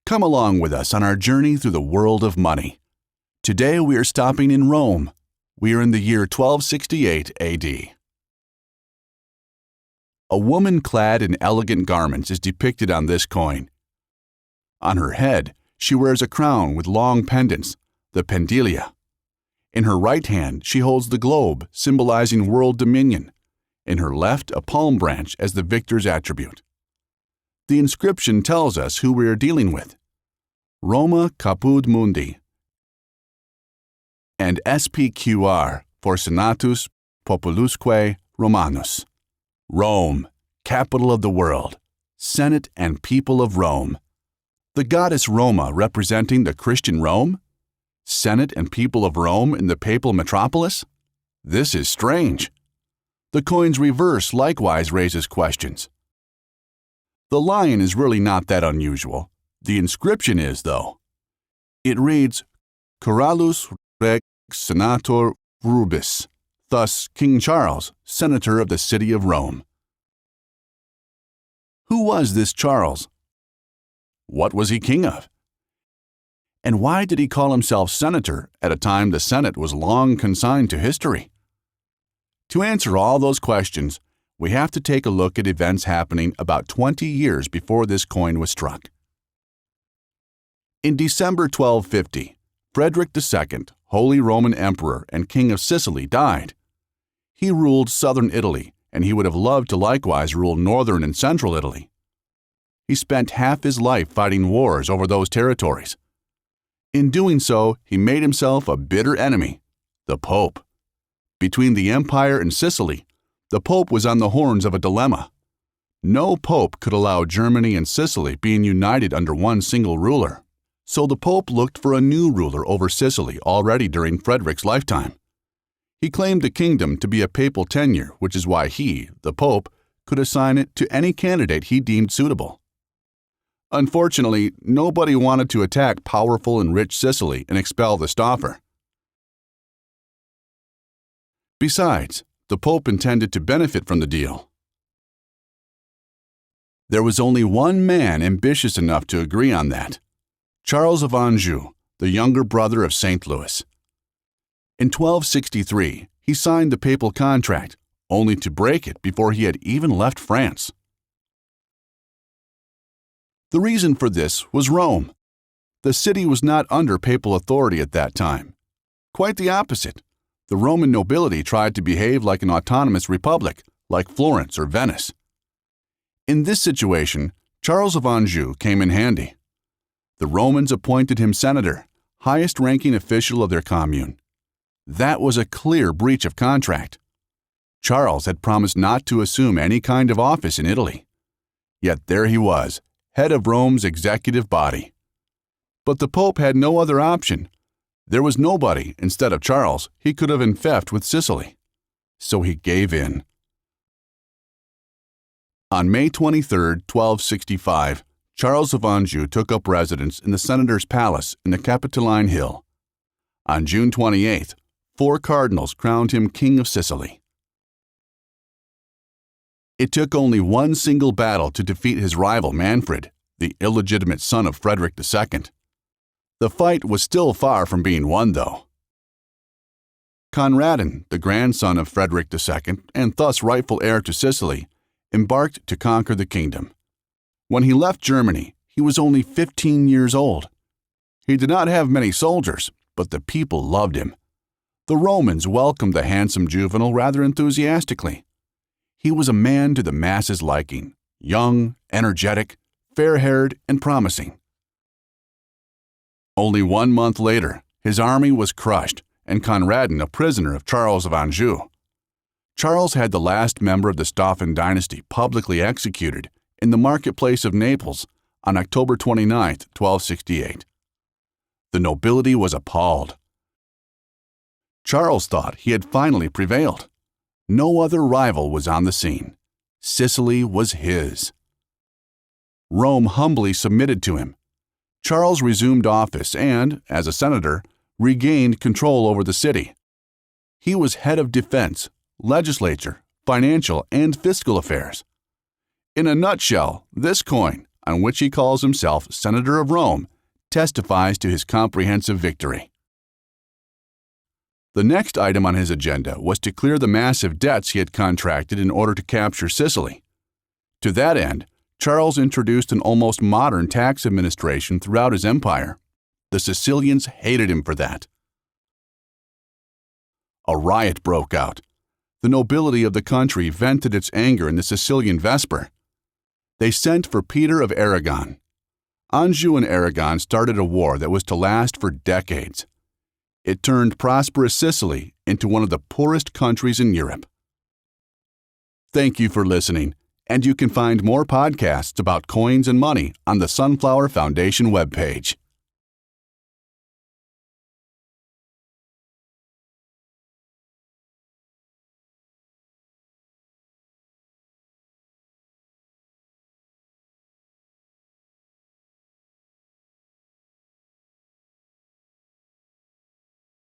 Come along with us on our journey through the world of money. Today we are stopping in Rome. We are in the year 1268 AD. A woman clad in elegant garments is depicted on this coin. On her head, she wears a crown with long pendants, the pendilia. In her right hand, she holds the globe, symbolizing world dominion. In her left, a palm branch as the victor's attribute. The inscription tells us who we are dealing with. Roma Caput Mundi, and SPQR for Senatus Populusque Romanus. Rome, capital of the world, Senate and people of Rome. The goddess Roma representing the Christian Rome? Senate and people of Rome in the papal metropolis? This is strange. The coin's reverse likewise raises questions. The lion is really not that unusual. The inscription is, though. It reads, Corallus Rex Senator Rubis, thus King Charles, senator of the city of Rome. Who was this Charles? What was he king of? And why did he call himself senator at a time the Senate was long consigned to history? To answer all those questions, we have to take a look at events happening about 20 years before this coin was struck. In December 1250, Frederick II, Holy Roman Emperor and King of Sicily, died. He ruled southern Italy, and he would have loved to likewise rule northern and central Italy. He spent half his life fighting wars over those territories. In doing so, he made himself a bitter enemy, the Pope. Between the Empire and Sicily, the Pope was on the horns of a dilemma. No Pope could allow Germany and Sicily being united under one single ruler. So the Pope looked for a new ruler over Sicily already during Frederick's lifetime. He claimed the kingdom to be a papal tenure, which is why he, the Pope, could assign it to any candidate he deemed suitable. Unfortunately, nobody wanted to attack powerful and rich Sicily and expel the Staufer. Besides, the Pope intended to benefit from the deal. There was only one man ambitious enough to agree on that: Charles of Anjou, the younger brother of St. Louis. In 1263, he signed the papal contract, only to break it before he had even left France. The reason for this was Rome. The city was not under papal authority at that time. Quite the opposite. The Roman nobility tried to behave like an autonomous republic, like Florence or Venice. In this situation, Charles of Anjou came in handy. The Romans appointed him senator, highest-ranking official of their commune. That was a clear breach of contract. Charles had promised not to assume any kind of office in Italy. Yet there he was, head of Rome's executive body. But the Pope had no other option. There was nobody, instead of Charles, he could have enfeoffed with Sicily. So he gave in. On May 23, 1265, Charles of Anjou took up residence in the Senator's Palace in the Capitoline Hill. On June 28th, 4 cardinals crowned him King of Sicily. It took only one single battle to defeat his rival Manfred, the illegitimate son of Frederick II. The fight was still far from being won, though. Conradin, the grandson of Frederick II and thus rightful heir to Sicily, embarked to conquer the kingdom. When he left Germany, he was only 15 years old. He did not have many soldiers, but the people loved him. The Romans welcomed the handsome juvenile rather enthusiastically. He was a man to the masses' liking, young, energetic, fair-haired, and promising. Only 1 month later, his army was crushed, and Conradin a prisoner of Charles of Anjou. Charles had the last member of the Staufen dynasty publicly executed in the marketplace of Naples on October 29, 1268. The nobility was appalled. Charles thought he had finally prevailed. No other rival was on the scene. Sicily was his. Rome humbly submitted to him. Charles resumed office and, as a senator, regained control over the city. He was head of defense, legislature, financial, and fiscal affairs. In a nutshell, this coin, on which he calls himself Senator of Rome, testifies to his comprehensive victory. The next item on his agenda was to clear the massive debts he had contracted in order to capture Sicily. To that end, Charles introduced an almost modern tax administration throughout his empire. The Sicilians hated him for that. A riot broke out. The nobility of the country vented its anger in the Sicilian Vesper. They sent for Peter of Aragon. Anjou and Aragon started a war that was to last for decades. It turned prosperous Sicily into one of the poorest countries in Europe. Thank you for listening, and you can find more podcasts about coins and money on the Sunflower Foundation webpage.